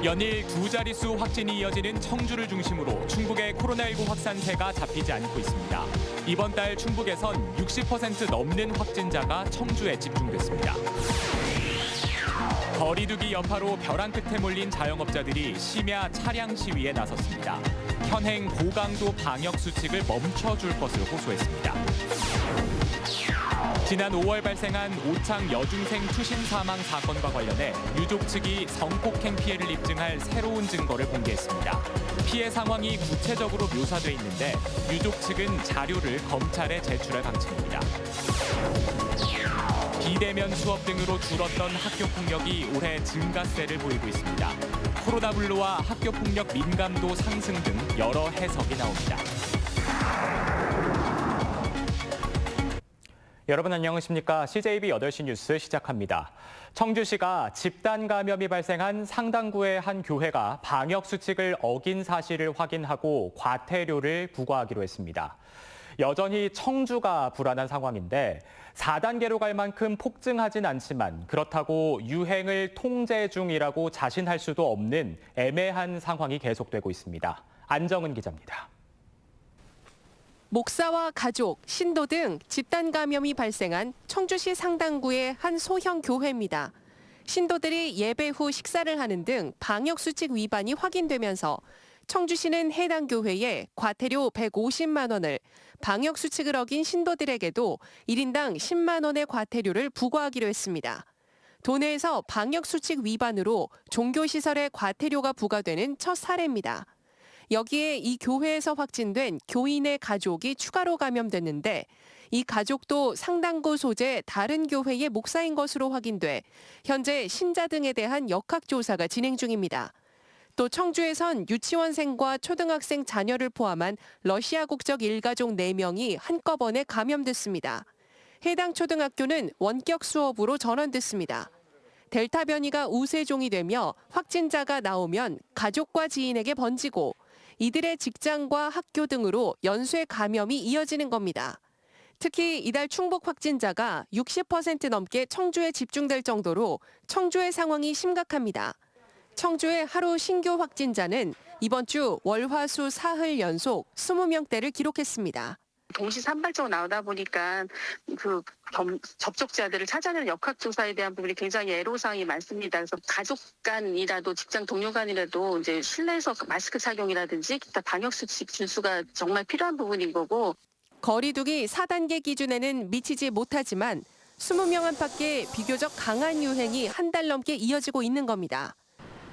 연일 두 자릿수 확진이 이어지는 청주를 중심으로 충북의 코로나19 확산세가 잡히지 않고 있습니다. 이번 달 충북에선 60% 넘는 확진자가 청주에 집중됐습니다. 거리두기 여파로 벼랑 끝에 몰린 자영업자들이 심야 차량 시위에 나섰습니다. 현행 고강도 방역 수칙을 멈춰줄 것을 호소했습니다. 지난 5월 발생한 오창 여중생 투신 사망 사건과 관련해 유족 측이 성폭행 피해를 입증할 새로운 증거를 공개했습니다. 피해 상황이 구체적으로 묘사돼 있는데 유족 측은 자료를 검찰에 제출할 방침입니다. 비대면 수업 등으로 줄었던 학교 폭력이 올해 증가세를 보이고 있습니다. 코로나 분로와 학교 폭력 민감도 상승 등 여러 해석이 나옵니다. 여러분 안녕하십니까? CJB 8시 뉴스 시작합니다. 청주시가 집단 감염이 발생한 상당구의 한 교회가 방역 수칙을 어긴 사실을 확인하고 과태료를 부과하기로 했습니다. 여전히 청주가 불안한 상황인데 4단계로 갈 만큼 폭증하진 않지만 그렇다고 유행을 통제 중이라고 자신할 수도 없는 애매한 상황이 계속되고 있습니다. 안정은 기자입니다. 목사와 가족, 신도 등 집단 감염이 발생한 청주시 상당구의 한 소형 교회입니다. 신도들이 예배 후 식사를 하는 등 방역 수칙 위반이 확인되면서 청주시는 해당 교회에 과태료 150만 원을, 방역 수칙을 어긴 신도들에게도 1인당 10만 원의 과태료를 부과하기로 했습니다. 도내에서 방역 수칙 위반으로 종교시설에 과태료가 부과되는 첫 사례입니다. 여기에 이 교회에서 확진된 교인의 가족이 추가로 감염됐는데 이 가족도 상당구 소재 다른 교회의 목사인 것으로 확인돼 현재 신자 등에 대한 역학조사가 진행 중입니다. 또 청주에선 유치원생과 초등학생 자녀를 포함한 러시아 국적 일가족 4명이 한꺼번에 감염됐습니다. 해당 초등학교는 원격 수업으로 전환됐습니다. 델타 변이가 우세종이 되며 확진자가 나오면 가족과 지인에게 번지고 이들의 직장과 학교 등으로 연쇄 감염이 이어지는 겁니다. 특히 이달 충북 확진자가 60% 넘게 청주에 집중될 정도로 청주의 상황이 심각합니다. 청주의 하루 신규 확진자는 이번 주 월화수 사흘 연속 20명대를 기록했습니다. 동시산발적으로 나오다 보니까 그 접촉자들을 찾아내는 역학조사에 대한 부분이 굉장히 애로사항이 많습니다. 그래서 가족 간이라도 직장 동료 간이라도 이제 실내에서 마스크 착용이라든지 기타 방역수칙 준수가 정말 필요한 부분인 거고. 거리두기 4단계 기준에는 미치지 못하지만 20명 안팎의 비교적 강한 유행이 한 달 넘게 이어지고 있는 겁니다.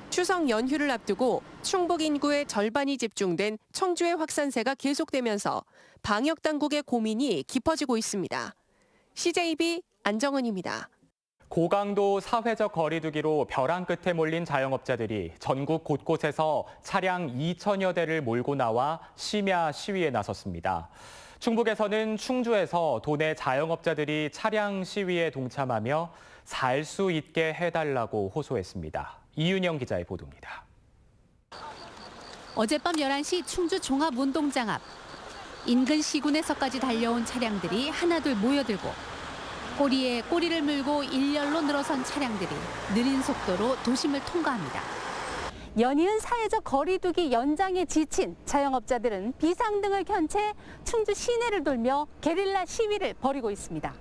추석 연휴를 앞두고 충북 인구의 절반이 집중된 청주의 확산세가 계속되면서 방역 당국의 고민이 깊어지고 있습니다. CJB 안정은입니다. 고강도 사회적 거리두기로 벼랑 끝에 몰린 자영업자들이 전국 곳곳에서 차량 2천여 대를 몰고 나와 심야 시위에 나섰습니다. 충북에서는 충주에서 도내 자영업자들이 차량 시위에 동참하며 살 수 있게 해달라고 호소했습니다. 이윤영 기자의 보도입니다. 어젯밤 11시 충주 종합운동장 앞. 인근 시군에서까지 달려온 차량들이 하나둘 모여들고 꼬리에 꼬리를 물고 일렬로 늘어선 차량들이 느린 속도로 도심을 통과합니다. 연이은 사회적 거리두기 연장에 지친 자영업자들은 비상등을 켠 채 충주 시내를 돌며 게릴라 시위를 벌이고 있습니다.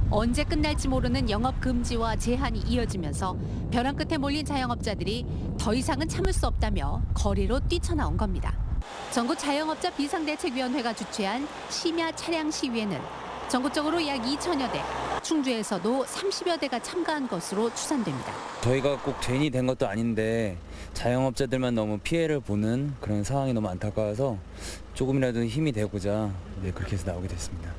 언제 끝날지 모르는 영업 금지와 제한이 이어지면서 벼랑 끝에 몰린 자영업자들이 더 이상은 참을 수 없다며 거리로 뛰쳐나온 겁니다. 전국 자영업자 비상대책위원회가 주최한 심야 차량 시위에는 전국적으로 약 2천여 대, 충주에서도 30여 대가 참가한 것으로 추산됩니다. 저희가 꼭 죄인이 된 것도 아닌데 자영업자들만 너무 피해를 보는 그런 상황이 너무 안타까워서 조금이라도 힘이 되고자 그렇게 해서 나오게 됐습니다.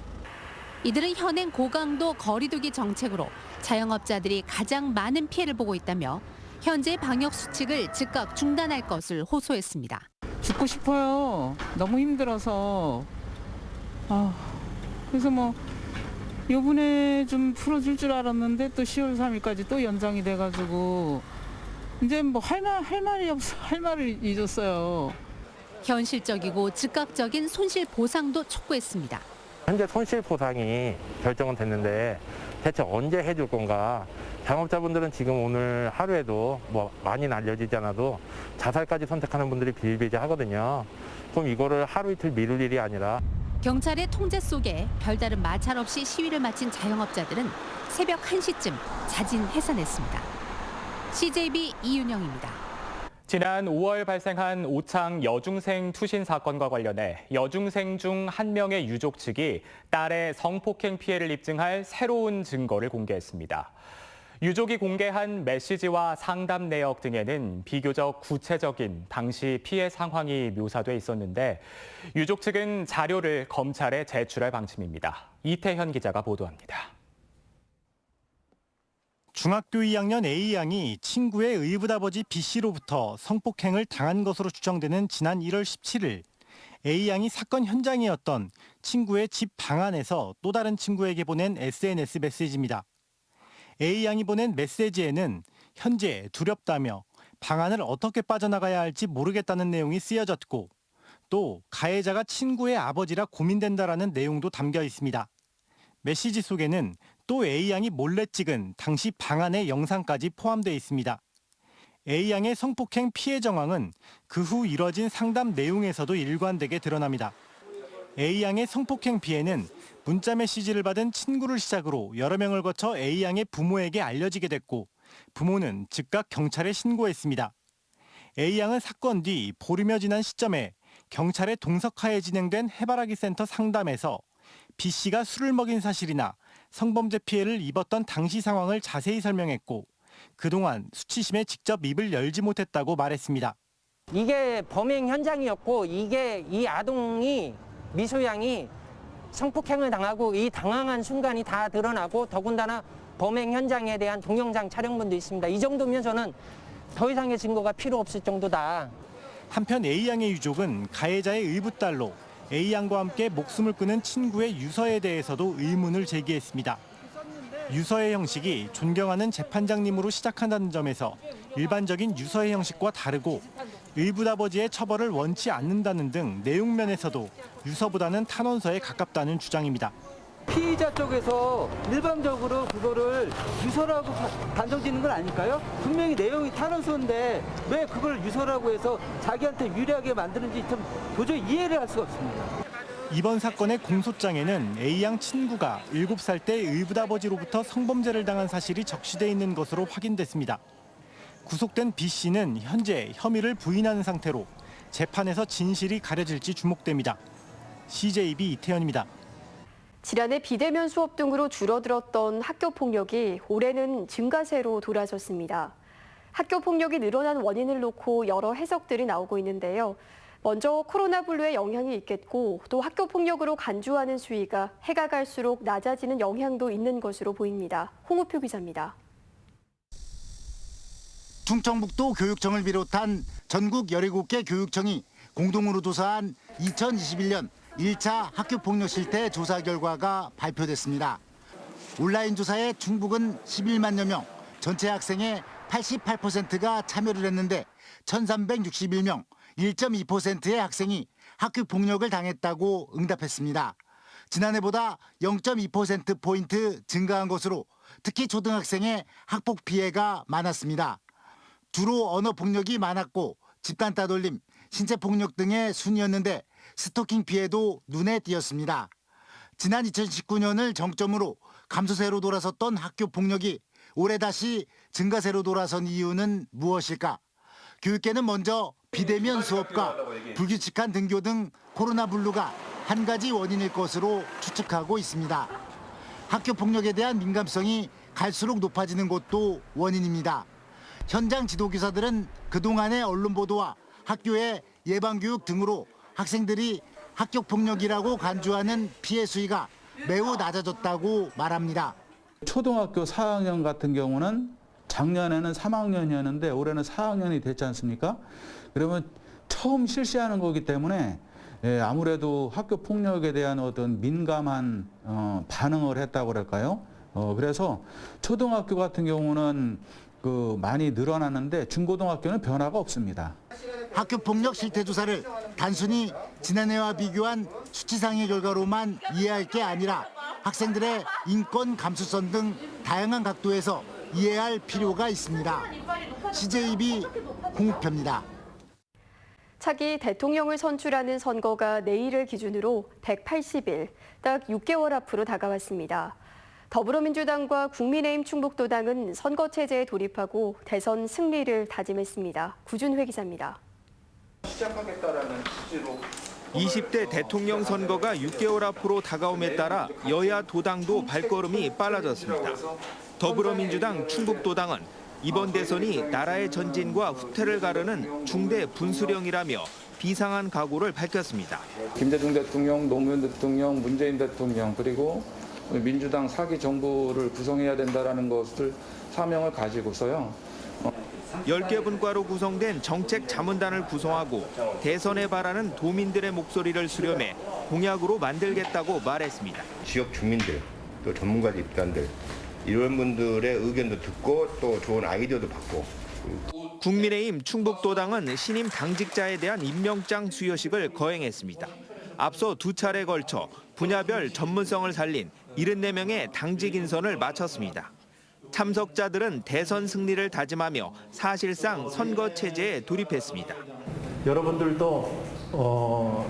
이들은 현행 고강도 거리두기 정책으로 자영업자들이 가장 많은 피해를 보고 있다며 현재 방역 수칙을 즉각 중단할 것을 호소했습니다. 죽고 싶어요. 너무 힘들어서. 그래서 요번에 좀 풀어줄 줄 알았는데 또 10월 3일까지 또 연장이 돼가지고 이제 할 말이 없어. 할 말을 잊었어요. 현실적이고 즉각적인 손실 보상도 촉구했습니다. 현재 손실보상이 결정은 됐는데 대체 언제 해줄 건가. 자영업자분들은 지금 오늘 하루에도 뭐 많이는 알려지지 않아도 자살까지 선택하는 분들이 비일비재하거든요. 그럼 이거를 하루 이틀 미룰 일이 아니라 경찰의 통제 속에 별다른 마찰 없이 시위를 마친 자영업자들은 새벽 1시쯤 자진 해산했습니다. CJB 이윤영입니다. 지난 5월 발생한 오창 여중생 투신 사건과 관련해 여중생 중 한 명의 유족 측이 딸의 성폭행 피해를 입증할 새로운 증거를 공개했습니다. 유족이 공개한 메시지와 상담 내역 등에는 비교적 구체적인 당시 피해 상황이 묘사돼 있었는데 유족 측은 자료를 검찰에 제출할 방침입니다. 이태현 기자가 보도합니다. 중학교 2학년 A양이 친구의 의붓아버지 B씨로부터 성폭행을 당한 것으로 추정되는 지난 1월 17일 A양이 사건 현장이었던 친구의 집 방 안에서 또 다른 친구에게 보낸 SNS 메시지입니다. A양이 보낸 메시지에는 현재 두렵다며 방 안을 어떻게 빠져나가야 할지 모르겠다는 내용이 쓰여졌고 또 가해자가 친구의 아버지라 고민된다라는 내용도 담겨 있습니다. 메시지 속에는 또 A양이 몰래 찍은 당시 방 안의 영상까지 포함되어 있습니다. A양의 성폭행 피해 정황은 그 후 이뤄진 상담 내용에서도 일관되게 드러납니다. A양의 성폭행 피해는 문자 메시지를 받은 친구를 시작으로 여러 명을 거쳐 A양의 부모에게 알려지게 됐고 부모는 즉각 경찰에 신고했습니다. A양은 사건 뒤 보름여 지난 시점에 경찰의 동석하에 진행된 해바라기 센터 상담에서 B씨가 술을 먹인 사실이나 성범죄 피해를 입었던 당시 상황을 자세히 설명했고 그동안 수치심에 직접 입을 열지 못했다고 말했습니다. 이게 범행 현장이었고 이 아동이 미소양이 성폭행을 당하고 이 당황한 순간이 다 드러나고 더군다나 범행 현장에 대한 동영상 촬영본도 있습니다. 이 정도면 저는 더 이상의 증거가 필요 없을 정도다. 한편 A양의 유족은 가해자의 의붓딸로 A양과 함께 목숨을 끊은 친구의 유서에 대해서도 의문을 제기했습니다. 유서의 형식이 존경하는 재판장님으로 시작한다는 점에서 일반적인 유서의 형식과 다르고 의붓아버지의 처벌을 원치 않는다는 등 내용면에서도 유서보다는 탄원서에 가깝다는 주장입니다. 피의자 쪽에서 일방적으로 그거를 유서라고 단정짓는 건 아닐까요? 분명히 내용이 탄원서인데 왜 그걸 유서라고 해서 자기한테 유리하게 만드는지 좀 도저히 이해를 할 수가 없습니다. 이번 사건의 공소장에는 A양 친구가 7살 때 의붓아버지로부터 성범죄를 당한 사실이 적시돼 있는 것으로 확인됐습니다. 구속된 B씨는 현재 혐의를 부인하는 상태로 재판에서 진실이 가려질지 주목됩니다. CJB 이태현입니다. 지난해 비대면 수업 등으로 줄어들었던 학교 폭력이 올해는 증가세로 돌아섰습니다. 학교 폭력이 늘어난 원인을 놓고 여러 해석들이 나오고 있는데요. 먼저 코로나 블루의 영향이 있겠고 또 학교 폭력으로 간주하는 수위가 해가 갈수록 낮아지는 영향도 있는 것으로 보입니다. 홍우표 기자입니다. 충청북도 교육청을 비롯한 전국 17개 교육청이 공동으로 조사한 2021년 1차 학교폭력 실태 조사 결과가 발표됐습니다. 온라인 조사에 충북은 11만여 명, 전체 학생의 88%가 참여를 했는데 1,361명, 1.2%의 학생이 학교폭력을 당했다고 응답했습니다. 지난해보다 0.2%포인트 증가한 것으로 특히 초등학생의 학폭 피해가 많았습니다. 주로 언어폭력이 많았고 집단 따돌림, 신체폭력 등의 순이었는데 스토킹 피해도 눈에 띄었습니다. 지난 2019년을 정점으로 감소세로 돌아섰던 학교 폭력이 올해 다시 증가세로 돌아선 이유는 무엇일까? 교육계는 먼저 비대면 수업과 불규칙한 등교 등 코로나 블루가 한 가지 원인일 것으로 추측하고 있습니다. 학교 폭력에 대한 민감성이 갈수록 높아지는 것도 원인입니다. 현장 지도교사들은 그동안의 언론 보도와 학교의 예방교육 등으로 학생들이 학교폭력이라고 간주하는 피해 수위가 매우 낮아졌다고 말합니다. 초등학교 4학년 같은 경우는 작년에는 3학년이었는데 올해는 4학년이 됐지 않습니까? 그러면 처음 실시하는 거기 때문에 아무래도 학교 폭력에 대한 어떤 민감한 반응을 했다고 그럴까요? 그래서 초등학교 같은 경우는 많이 늘어났는데 중고등학교는 변화가 없습니다. 학교폭력 실태조사를 단순히 지난해와 비교한 수치상의 결과로만 이해할 게 아니라 학생들의 인권 감수성 등 다양한 각도에서 이해할 필요가 있습니다. CJB 홍우표입니다. 차기 대통령을 선출하는 선거가 내일을 기준으로 180일, 딱 6개월 앞으로 다가왔습니다. 더불어민주당과 국민의힘 충북도당은 선거체제에 돌입하고 대선 승리를 다짐했습니다. 구준회 기자입니다. 시작하겠다라는 취지로 20대 대통령 선거가 6개월 앞으로 다가옴에 따라 여야 도당도 발걸음이 빨라졌습니다. 더불어민주당 충북도당은 이번 대선이 나라의 전진과 후퇴를 가르는 중대 분수령이라며 비상한 각오를 밝혔습니다. 김대중 대통령, 노무현 대통령, 문재인 대통령 그리고 민주당 4기 정부를 구성해야 된다는 것을 사명을 가지고서요. 10개 분과로 구성된 정책 자문단을 구성하고 대선에 바라는 도민들의 목소리를 수렴해 공약으로 만들겠다고 말했습니다. 지역 주민들, 또 전문가들 입단들 이런 분들의 의견도 듣고 또 좋은 아이디어도 받고. 국민의힘 충북도당은 신임 당직자에 대한 임명장 수여식을 거행했습니다. 앞서 2차례 걸쳐 분야별 전문성을 살린 74명의 당직 인선을 마쳤습니다. 참석자들은 대선 승리를 다짐하며 사실상 선거 체제에 돌입했습니다. 여러분들도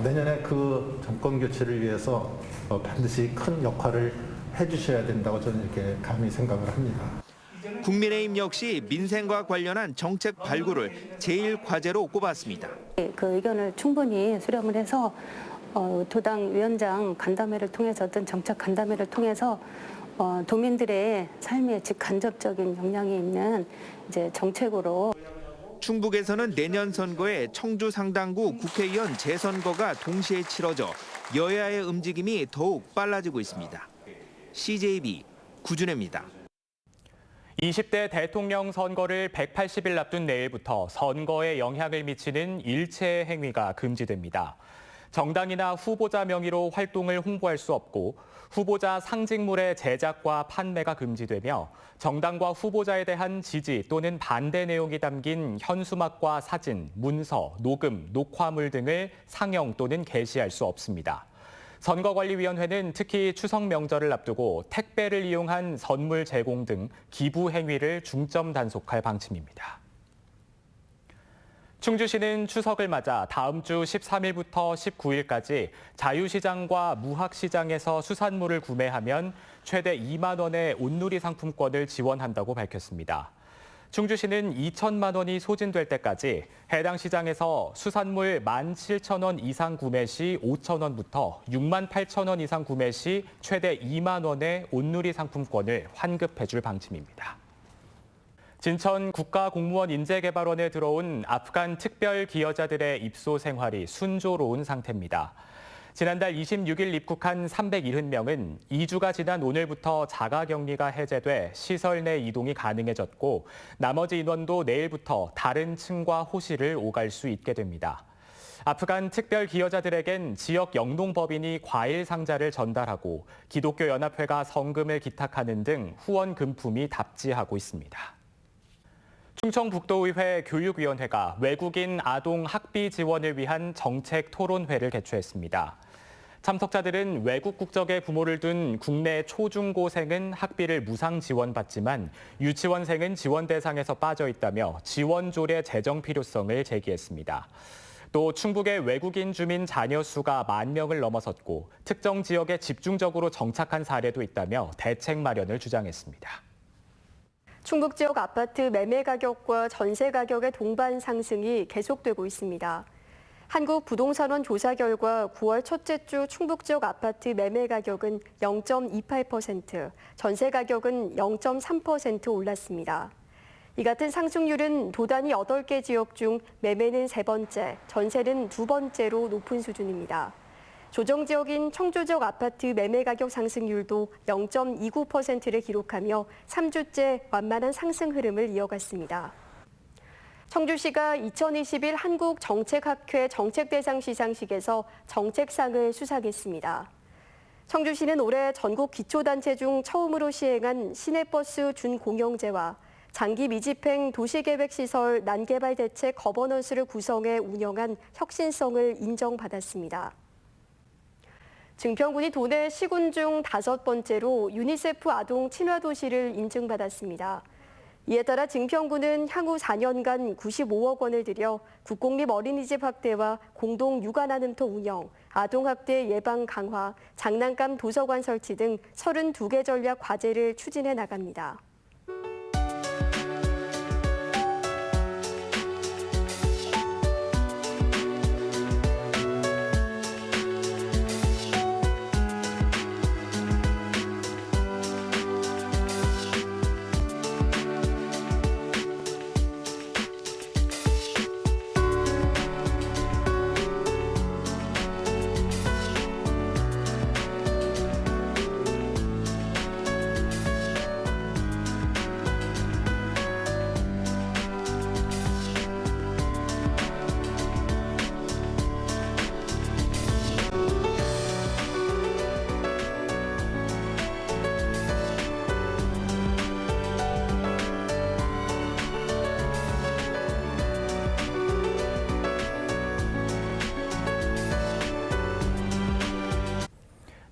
내년에 그 정권 교체를 위해서 반드시 큰 역할을 해주셔야 된다고 저는 이렇게 감히 생각을 합니다. 국민의힘 역시 민생과 관련한 정책 발굴을 제일 과제로 꼽았습니다. 그 의견을 충분히 수렴을 해서 도당 위원장 간담회를 통해서든 정책 간담회를 통해서 도민들의 삶에 직간접적인 영향이 있는 이제 정책으로. 충북에서는 내년 선거에 청주 상당구 국회의원 재선거가 동시에 치러져 여야의 움직임이 더욱 빨라지고 있습니다. CJB 구준혜입니다. 20대 대통령 선거를 180일 앞둔 내일부터 선거에 영향을 미치는 일체의 행위가 금지됩니다. 정당이나 후보자 명의로 활동을 홍보할 수 없고 후보자 상징물의 제작과 판매가 금지되며 정당과 후보자에 대한 지지 또는 반대 내용이 담긴 현수막과 사진, 문서, 녹음, 녹화물 등을 상영 또는 게시할 수 없습니다. 선거관리위원회는 특히 추석 명절을 앞두고 택배를 이용한 선물 제공 등 기부 행위를 중점 단속할 방침입니다. 충주시는 추석을 맞아 다음 주 13일부터 19일까지 자유시장과 무학시장에서 수산물을 구매하면 최대 2만 원의 온누리 상품권을 지원한다고 밝혔습니다. 충주시는 2천만 원이 소진될 때까지 해당 시장에서 수산물 17,000원 이상 구매 시 5천 원부터 68,000원 이상 구매 시 최대 2만 원의 온누리 상품권을 환급해 줄 방침입니다. 진천 국가공무원 인재개발원에 들어온 아프간 특별 기여자들의 입소 생활이 순조로운 상태입니다. 지난달 26일 입국한 370명은 2주가 지난 오늘부터 자가격리가 해제돼 시설 내 이동이 가능해졌고 나머지 인원도 내일부터 다른 층과 호실을 오갈 수 있게 됩니다. 아프간 특별 기여자들에겐 지역 영농법인이 과일 상자를 전달하고 기독교연합회가 성금을 기탁하는 등 후원 금품이 답지하고 있습니다. 충청북도의회 교육위원회가 외국인 아동 학비 지원을 위한 정책 토론회를 개최했습니다. 참석자들은 외국 국적의 부모를 둔 국내 초중고생은 학비를 무상 지원받지만 유치원생은 지원 대상에서 빠져 있다며 지원 조례 제정 필요성을 제기했습니다. 또 충북의 외국인 주민 자녀 수가 10,000명을 넘어섰고 특정 지역에 집중적으로 정착한 사례도 있다며 대책 마련을 주장했습니다. 충북 지역 아파트 매매 가격과 전세 가격의 동반 상승이 계속되고 있습니다. 한국부동산원 조사 결과 9월 첫째 주 충북 지역 아파트 매매 가격은 0.28%, 전세 가격은 0.3% 올랐습니다. 이 같은 상승률은 도단위 8개 지역 중 매매는 3번째, 전세는 2번째로 높은 수준입니다. 조정 지역인 청주 지역 아파트 매매 가격 상승률도 0.29%를 기록하며 3주째 완만한 상승 흐름을 이어갔습니다. 청주시가 2021 한국정책학회 정책대상 시상식에서 정책상을 수상했습니다. 청주시는 올해 전국 기초단체 중 처음으로 시행한 시내버스 준공영제와 장기 미집행 도시계획시설 난개발 대책 거버넌스를 구성해 운영한 혁신성을 인정받았습니다. 증평군이 도내 시군 중 5번째로 유니세프 아동 친화 도시를 인증받았습니다. 이에 따라 증평군은 향후 4년간 95억 원을 들여 국공립 어린이집 확대와 공동 육아나눔터 운영, 아동학대 예방 강화, 장난감 도서관 설치 등 32개 전략 과제를 추진해 나갑니다.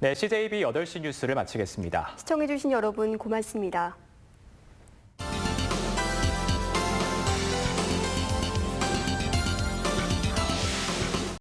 네, CJB 8시 뉴스를 마치겠습니다. 시청해주신 여러분 고맙습니다.